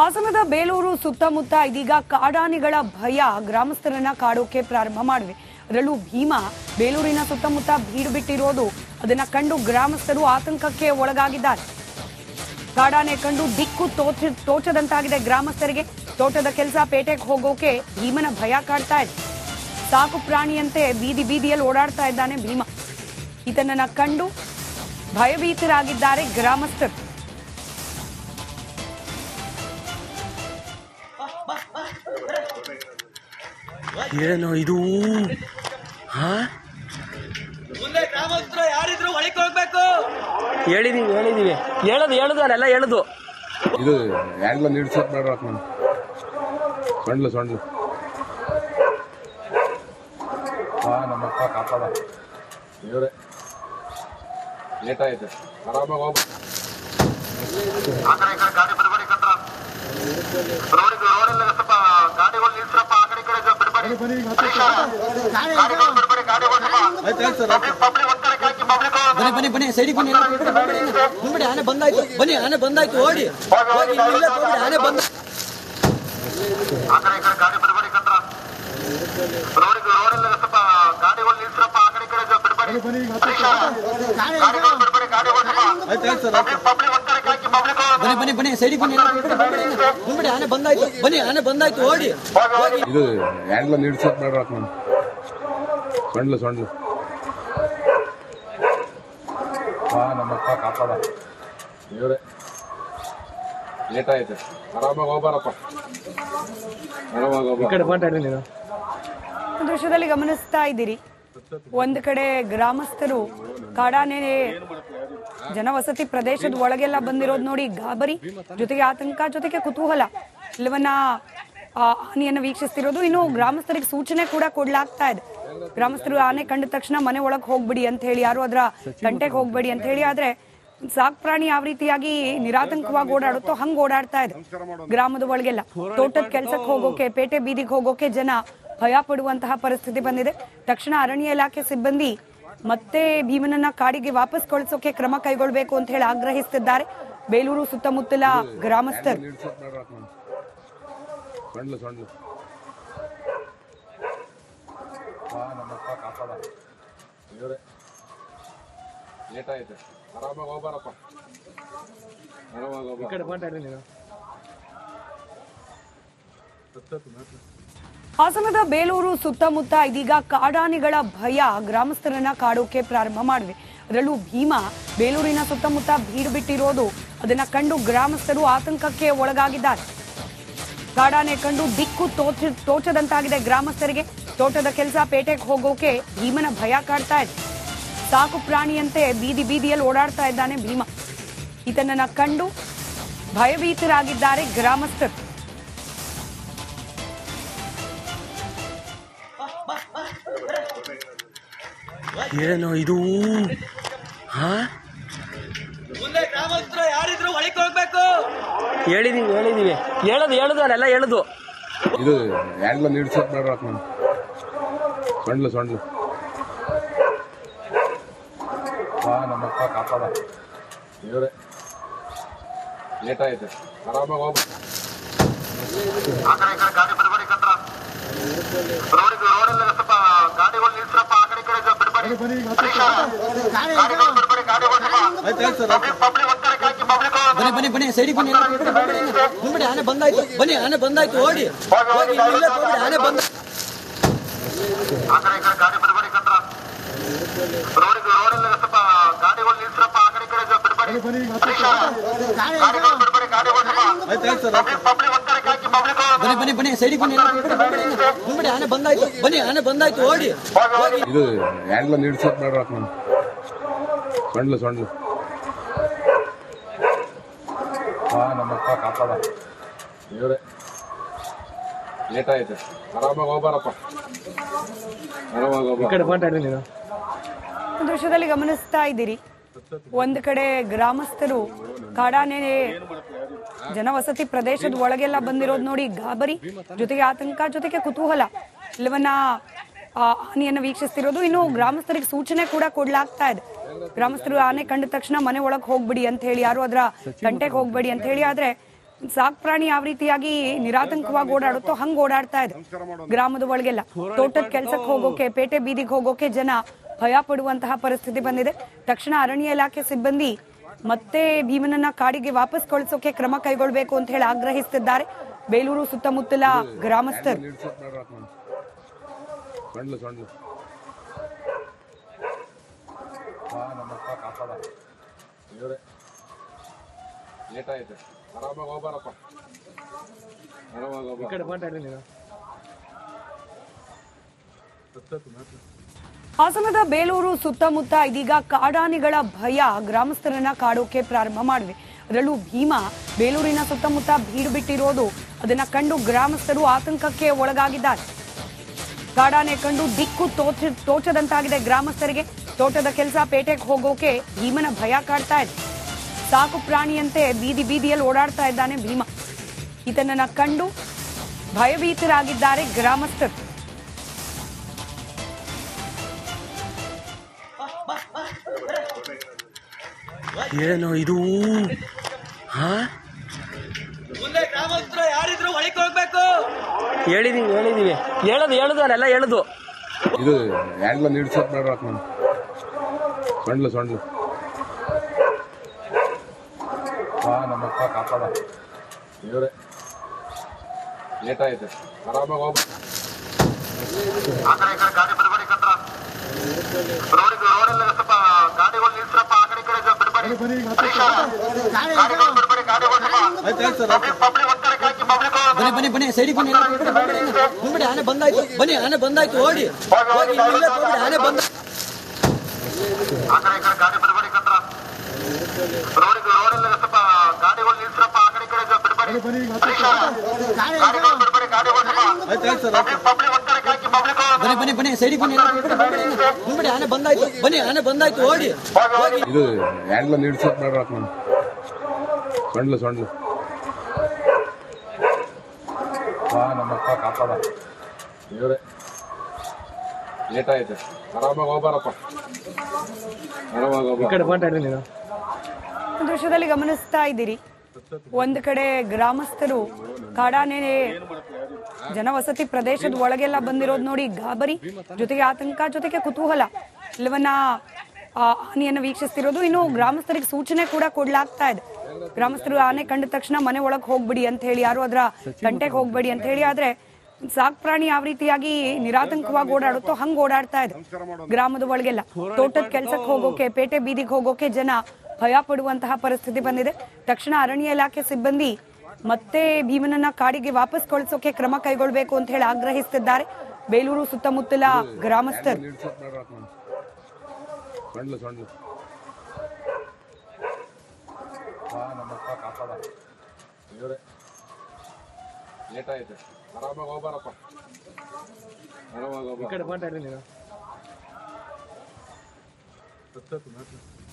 ಹಾಸನದ ಬೇಲೂರು ಸುತ್ತಮುತ್ತ ಇದೀಗ ಕಾಡಾನೆಗಳ ಭಯ ಗ್ರಾಮಸ್ಥರನ್ನ ಕಾಡೋಕೆ ಪ್ರಾರಂಭ ಮಾಡಿವೆ. ಅದರಲ್ಲೂ ಭೀಮಾ ಬೇಲೂರಿನ ಸುತ್ತಮುತ್ತ ಬೀಡು ಬಿಟ್ಟಿರೋದು ಅದನ್ನ ಕಂಡು ಗ್ರಾಮಸ್ಥರು ಆತಂಕಕ್ಕೆ ಒಳಗಾಗಿದ್ದಾರೆ. ಕಾಡಾನೆ ಕಂಡು ದಿಕ್ಕು ತೋಚದಂತಾಗಿದೆ ಗ್ರಾಮಸ್ಥರಿಗೆ. ತೋಟದ ಕೆಲಸ ಪೇಟೆಗೆ ಹೋಗೋಕೆ ಭೀಮನ ಭಯ ಕಾಡ್ತಾ ಇದೆ. ಸಾಕು ಪ್ರಾಣಿಯಂತೆ ಬೀದಿ ಬೀದಿಯಲ್ಲಿ ಓಡಾಡ್ತಾ ಇದ್ದಾನೆ ಭೀಮಾ. ಈತನನ್ನ ಕಂಡು ಭಯಭೀತರಾಗಿದ್ದಾರೆ ಗ್ರಾಮಸ್ಥರು. ಏನು ಇದು? ಹೇಳಿದೀವಿ ಹೇಳುದು ಅಲ್ಲೆಲ್ಲ ಹೇಳುದು. ಇದು ಹ್ಯಾಂಡ್ಲ ನಿಡ್ಸಕ್ ಬೇಡ ನಾನು ಸೊಂಡ್ಲು ನಮ್ಮಪ್ಪ ಕಾಪಾಡ ಇವರೇ ಲೇಟ್ ಆಯ್ತು. ಆರಾಮಾಗಿ ಹೋಗ್ಬೇಕು. ಬನ್ನಿ ಸೈಡಿಗೆ ಬನ್ನಿ. ಆನೆ ಬಂದಾಯ್ತು ಓಡಿ ಆನೆ ಬಂದ. ಬನ್ನಿ ಸೈಡಿಗೆ ಬನ್ನಿ. ಆನೆ ಬಂದಾಯ್ತು ಓಡಿ. ಇದು ಹ್ಯಾಂಡ್ಲ ನಿಡ್ಸಕ್ ಬೇಡ ನಾನು ಸೊಂಡ್ಲು ನಮ್ಮಪ್ಪ ಕಾಪಾಡ ಇವರೇ ಲೇಟ್ ಆಯ್ತು. ಆರಾಮಾಗಿ ಹೋಗ್ಬಾರಪ್ಪ. ದೃಶ್ಯದಲ್ಲಿ ಗಮನಿಸ್ತಾ ಇದ್ದೀರಿ, ಒಂದು ಕಡೆ ಗ್ರಾಮಸ್ಥರು ಕಾಡಾನೆ ಜನವಸತಿ ಪ್ರದೇಶದ ಒಳಗೆಲ್ಲ ಬಂದಿರೋದು ನೋಡಿ ಗಾಬರಿ, ಜೊತೆಗೆ ಆತಂಕ, ಜೊತೆಗೆ ಕುತೂಹಲ ಇಲ್ಲವನ್ನ ಆನೆಯನ್ನು ವೀಕ್ಷಿಸ್ತಿರೋದು. ಇನ್ನು ಗ್ರಾಮಸ್ಥರಿಗೆ ಸೂಚನೆ ಕೂಡ ಕೊಡ್ಲಾಗ್ತಾ ಇದೆ. ಗ್ರಾಮಸ್ಥರು ಆನೆ ಕಂಡ ತಕ್ಷಣ ಮನೆ ಒಳಗೆ ಹೋಗ್ಬಿಡಿ ಅಂತ ಹೇಳಿ, ಯಾರು ಅದರ ಗಂಟೆಗೆ ಹೋಗ್ಬೇಡಿ ಅಂತ ಹೇಳಿ. ಆದ್ರೆ ಸಾಕ್ ಪ್ರಾಣಿ ಯಾವ ರೀತಿಯಾಗಿ ನಿರಾತಂಕವಾಗಿ ಓಡಾಡುತ್ತೋ ಹಂಗ್ ಓಡಾಡ್ತಾ ಇದೆ ಗ್ರಾಮದ ಒಳಗೆಲ್ಲ. ತೋಟದ ಕೆಲ್ಸಕ್ಕೆ ಹೋಗೋಕೆ, ಪೇಟೆ ಬೀದಿಗೆ ಹೋಗೋಕೆ ಜನ ಭಯ ಪಡುವಂತಹ ಪರಿಸ್ಥಿತಿ ಬಂದಿದೆ. ತಕ್ಷಣ ಅರಣ್ಯ ಇಲಾಖೆ ಸಿಬ್ಬಂದಿ ಮತ್ತೆ ಭೀಮನನ್ನ ಕಾಡಿಗೆ ವಾಪಸ್ ಕಳಿಸೋಕೆ ಕ್ರಮ ಕೈಗೊಳ್ಳಬೇಕು ಅಂತ ಹೇಳಿ ಆಗ್ರಹಿಸುತ್ತಿದ್ದಾರೆ ಬೇಲೂರು ಸುತ್ತಮುತ್ತಲ ಗ್ರಾಮಸ್ಥರು. ನಮ್ಮಪ್ಪ ಕಾಪಾಡ ಇವರೇ ಲೇಟ್ ಆಯ್ತು. ಆರಾಮಾಗಿ ಹೋಗ್ಬಾರಪ್ಪ. ಹಾಸನದ ಬೇಲೂರು ಸುತ್ತಮುತ್ತ ಇದೀಗ ಕಾಡಾನೆಗಳ ಭಯ ಗ್ರಾಮಸ್ಥರನ್ನ ಕಾಡೋಕೆ ಪ್ರಾರಂಭ ಮಾಡಿವೆ. ಅದರಲ್ಲೂ ಭೀಮಾ ಬೇಲೂರಿನ ಸುತ್ತಮುತ್ತ ಬೀಡು ಬಿಟ್ಟಿರೋದು ಅದನ್ನ ಕಂಡು ಗ್ರಾಮಸ್ಥರು ಆತಂಕಕ್ಕೆ ಒಳಗಾಗಿದ್ದಾರೆ. ಕಾಡಾನೆ ಕಂಡು ದಿಕ್ಕು ತೋಚದಂತಾಗಿದೆ ಗ್ರಾಮಸ್ಥರಿಗೆ. ತೋಟದ ಕೆಲಸ ಪೇಟೆಗೆ ಹೋಗೋಕೆ ಭೀಮನ ಭಯ ಕಾಡ್ತಾ ಇದೆ. ಸಾಕು ಪ್ರಾಣಿಯಂತೆ ಬೀದಿ ಬೀದಿಯಲ್ಲಿ ಓಡಾಡ್ತಾ ಇದ್ದಾನೆ ಭೀಮಾ. ಈತನನ್ನ ಕಂಡು ಭಯಭೀತರಾಗಿದ್ದಾರೆ ಗ್ರಾಮಸ್ಥರು. ಏನು ಇದು? ಹೇಳಿದೀವಿ ಹೇಳುದು ಅಲ್ಲೆಲ್ಲ ಹೇಳುದು. ಇದು ಹ್ಯಾಂಡ್ಲ ನಿಡ್ಸಕ್ ಬೇಡ ನಾನು ಸೊಂಡ್ಲು ನಮ್ಮಪ್ಪ ಕಾಪಾಡ ಇವರೇ ಲೇಟ್ ಆಯ್ತು. ಆರಾಮಾಗಿ ಹೋಗ್ಬೇಕು. ಬನ್ನಿ ಸೈಡಿಗೆ ಬನ್ನಿ. ಆನೆ ಬಂದಾಯ್ತು ಓಡಿ. ಆನೆ ಬಂದ. ಬನ್ನಿ ಸೈಡಿಗೆ ಬನ್ನಿ. ಆನೆ ಬಂದಾಯ್ತು ಓಡಿ. ಇದು ಹ್ಯಾಂಡ್ಲ ನಿಡ್ಸಕ್ ಬೇಡ ನಾನು ಸೊಂಡ್ಲು ನಮ್ಮಪ್ಪ ಕಾಪಾಡ ಇವರೇ ಲೇಟ್ ಆಯ್ತು. ಆರಾಮಾಗಿ ಹೋಗ್ಬಾರಪ್ಪ. ದೃಶ್ಯದಲ್ಲಿ ಗಮನಿಸ್ತಾ ಇದ್ದೀರಿ, ಒಂದು ಕಡೆ ಗ್ರಾಮಸ್ಥರು ಕಾಡಾನೆ ಜನವಸತಿ ಪ್ರದೇಶದ ಒಳಗೆಲ್ಲ ಬಂದಿರೋದು ನೋಡಿ ಗಾಬರಿ, ಜೊತೆಗೆ ಆತಂಕ, ಜೊತೆಗೆ ಕುತೂಹಲ ಇಲ್ಲವನ್ನ ಆನೆಯನ್ನು ವೀಕ್ಷಿಸ್ತಿರೋದು. ಇನ್ನು ಗ್ರಾಮಸ್ಥರಿಗೆ ಸೂಚನೆ ಕೂಡ ಕೊಡ್ಲಾಗ್ತಾ ಇದೆ. ಗ್ರಾಮಸ್ಥರು ಆನೆ ಕಂಡ ತಕ್ಷಣ ಮನೆ ಒಳಗೆ ಹೋಗ್ಬಿಡಿ ಅಂತ ಹೇಳಿ, ಯಾರು ಅದರ ಗಂಟೆಗೆ ಹೋಗ್ಬೇಡಿ ಅಂತ ಹೇಳಿ. ಆದ್ರೆ ಸಾಕ್ ಪ್ರಾಣಿ ಯಾವ ರೀತಿಯಾಗಿ ನಿರಾತಂಕವಾಗಿ ಓಡಾಡುತ್ತೋ ಹಂಗ್ ಓಡಾಡ್ತಾ ಇದೆ ಗ್ರಾಮದ ಒಳಗೆಲ್ಲ. ತೋಟದ ಕೆಲ್ಸಕ್ಕೆ ಹೋಗೋಕೆ, ಪೇಟೆ ಬೀದಿಗೆ ಹೋಗೋಕೆ ಜನ ಭಯ ಪಡುವಂತಹ ಪರಿಸ್ಥಿತಿ ಬಂದಿದೆ. ತಕ್ಷಣ ಅರಣ್ಯ ಇಲಾಖೆ ಸಿಬ್ಬಂದಿ ಮತ್ತೆ ಭೀಮನನ್ನ ಕಾಡಿಗೆ ವಾಪಸ್ ಕಳಿಸೋಕೆ ಕ್ರಮ ಕೈಗೊಳ್ಳಬೇಕು ಅಂತ ಹೇಳಿ ಆಗ್ರಹಿಸುತ್ತಿದ್ದಾರೆ ಬೇಲೂರು ಸುತ್ತಮುತ್ತಲ ಗ್ರಾಮಸ್ಥರು. ಸೊಂಡ್ಲು ಸೊಂಡ್ಲು ನಮ್ಮಪ್ಪ ಕಾಪಾಡ ದೇವ್ರೆ ಲೇಟ್ ಆಯ್ತು. ಆರಾಮಾಗಿ ಹೋಗ್ಬಾರಪ್ಪ, ಆರಾಮಾಗಿ ಹೋಗ್ಬಾರ. ಹಾಸನದ ಬೇಲೂರು ಸುತ್ತಮುತ್ತ ಇದೀಗ ಕಾಡಾನೆಗಳ ಭಯ ಗ್ರಾಮಸ್ಥರನ್ನ ಕಾಡೋಕೆ ಪ್ರಾರಂಭ ಮಾಡಿವೆ. ಅದರಲ್ಲೂ ಭೀಮ ಬೇಲೂರಿನ ಸುತ್ತಮುತ್ತ ಬೀಡು ಬಿಟ್ಟಿರೋದು ಅದನ್ನ ಕಂಡು ಗ್ರಾಮಸ್ಥರು ಆತಂಕಕ್ಕೆ ಒಳಗಾಗಿದ್ದಾರೆ. ಕಾಡಾನೆ ಕಂಡು ದಿಕ್ಕು ತೋಚದಂತಾಗಿದೆ ಗ್ರಾಮಸ್ಥರಿಗೆ. ತೋಟದ ಕೆಲಸ, ಪೇಟೆಗೆ ಹೋಗೋಕೆ ಭೀಮನ ಭಯ ಕಾಡ್ತಾ ಇದೆ. ಸಾಕು ಪ್ರಾಣಿಯಂತೆ ಬೀದಿ ಬೀದಿಯಲ್ಲಿ ಓಡಾಡ್ತಾ ಇದ್ದಾನೆ ಭೀಮ. ಈತನನ್ನ ಕಂಡು ಭಯಭೀತರಾಗಿದ್ದಾರೆ ಗ್ರಾಮಸ್ಥರು. ಏನೋ ಇದು? ಹಾ, ಗ್ರಾಮಸ್ಥರು ಯಾರಿದ್ರು ಒಳಗೆ ಹೋಗ್ಬೇಕು. ಹೇಳಿದೀವಿ ಹೇಳುದು ಅಲ್ಲೆಲ್ಲ ಹೇಳುದು. ಇದು ಹ್ಯಾಂಡ್ಲ ನಿಡ್ಸೋದ್ ಮಾಡ್ರಕ್ ನಾನು. ಸೊಂಡ್ಲು ಸೊಂಡ್ಲು ನಮ್ಮಪ್ಪ ಕಾಪಾಡ ದೇವ್ರೆ ಲೇಟ್ ಆಯ್ತು. ಆರಾಮಾಗಿ ಹೋಗ್ಬ. ಬನ್ನಿ ಬನ್ನಿ ಸೈಡಿಗೆ ಬನ್ನಿ. ಮುಂದ್ಬಿಡಿ, ಆನೆ ಬಂದಾಯ್ತು. ಬನ್ನಿ, ಆನೆ ಬಂದಾಯ್ತು. ಓಡಿ ಹೋಗಿ, ಆನೆ ಬಂದ. ಬನ್ನಿ ಬನ್ನಿ ಬನ್ನಿ ಸೈಡಿಗೆ ಬನ್ನಿ. ಮುಂದ್ಬಿಡಿ, ಆನೆ ಬಂದಾಯ್ತು. ಬನ್ನಿ, ಆನೆ ಬಂದಾಯ್ತು. ಓಡಿ ಹೋಗಿ. ಇದು ಹ್ಯಾಂಡ್ಲ ನಿಡ್ಸೋದ್ ಮಾಡ್ರಕ್ ನಾನು. ಸೊಂಡ್ಲು ಸೊಂಡ್ಲು ನಮ್ಮಪ್ಪ ಕಾಪಾಡ ದೇವ್ರೆ ಲೇಟ್ ಆಯ್ತು. ಆರಾಮಾಗಿ ಹೋಗ್ಬಾರಪ್ಪ, ಆರಾಮಾಗಿ ಹೋಗ್ಬಾರ. ದೃಶ್ಯದಲ್ಲಿ ಗಮನಿಸ್ತಾ ಇದ್ದೀರಿ, ಒಂದು ಕಡೆ ಗ್ರಾಮಸ್ಥರು ಕಾಡಾನೆ ಜನವಸತಿ ಪ್ರದೇಶದ ಒಳಗೆಲ್ಲ ಬಂದಿರೋದು ನೋಡಿ ಗಾಬರಿ, ಜೊತೆಗೆ ಆತಂಕ, ಜೊತೆಗೆ ಕುತೂಹಲ ಎಲ್ಲವನ್ನ ಆನೆಯನ್ನು ವೀಕ್ಷಿಸ್ತಿರೋದು. ಇನ್ನು ಗ್ರಾಮಸ್ಥರಿಗೆ ಸೂಚನೆ ಕೂಡ ಕೊಡ್ಲಾಗ್ತಾ ಇದೆ. ಗ್ರಾಮಸ್ಥರು ಆನೆ ಕಂಡ ತಕ್ಷಣ ಮನೆ ಒಳಗೆ ಹೋಗ್ಬಿಡಿ ಅಂತ ಹೇಳಿ, ಯಾರು ಅದರ ಗಂಟೆಗೆ ಹೋಗ್ಬೇಡಿ ಅಂತ ಹೇಳಿ. ಆದ್ರೆ ಸಾಕ್ ಪ್ರಾಣಿ ಯಾವ ರೀತಿಯಾಗಿ ನಿರಾತಂಕವಾಗಿ ಓಡಾಡುತ್ತೋ ಹಂಗ್ ಓಡಾಡ್ತಾ ಇದೆ ಗ್ರಾಮದ ಒಳಗೆಲ್ಲ. ತೋಟದ ಕೆಲ್ಸಕ್ಕೆ ಹೋಗೋಕೆ, ಪೇಟೆ ಬೀದಿಗೆ ಹೋಗೋಕೆ ಜನ ಭಯ ಪಡುವಂತಹ ಪರಿಸ್ಥಿತಿ ಬಂದಿದೆ. ತಕ್ಷಣ ಅರಣ್ಯ ಇಲಾಖೆ ಸಿಬ್ಬಂದಿ ಮತ್ತೆ ಭೀಮನನ್ನ ಕಾಡಿಗೆ ವಾಪಸ್ ಕಳಿಸೋಕೆ ಕ್ರಮ ಕೈಗೊಳ್ಳಬೇಕು ಅಂತ ಹೇಳಿ ಆಗ್ರಹಿಸುತ್ತಿದ್ದಾರೆ ಬೇಲೂರು ಸುತ್ತಮುತ್ತಲ ಗ್ರಾಮಸ್ಥರು. ಸೊಂಡ್ಲು ಸೊಂಡ್ಲು ನಮ್ಮಪ್ಪ ಕಾಪಾಡ ದೇವ್ರೆ ಲೇಟ್ ಆಯ್ತು. ಆರಾಮಾಗಿ ಹೋಗ್ಬಾರಪ್ಪ, ಆರಾಮಾಗಿ ಹೋಗ್ಬಾರ.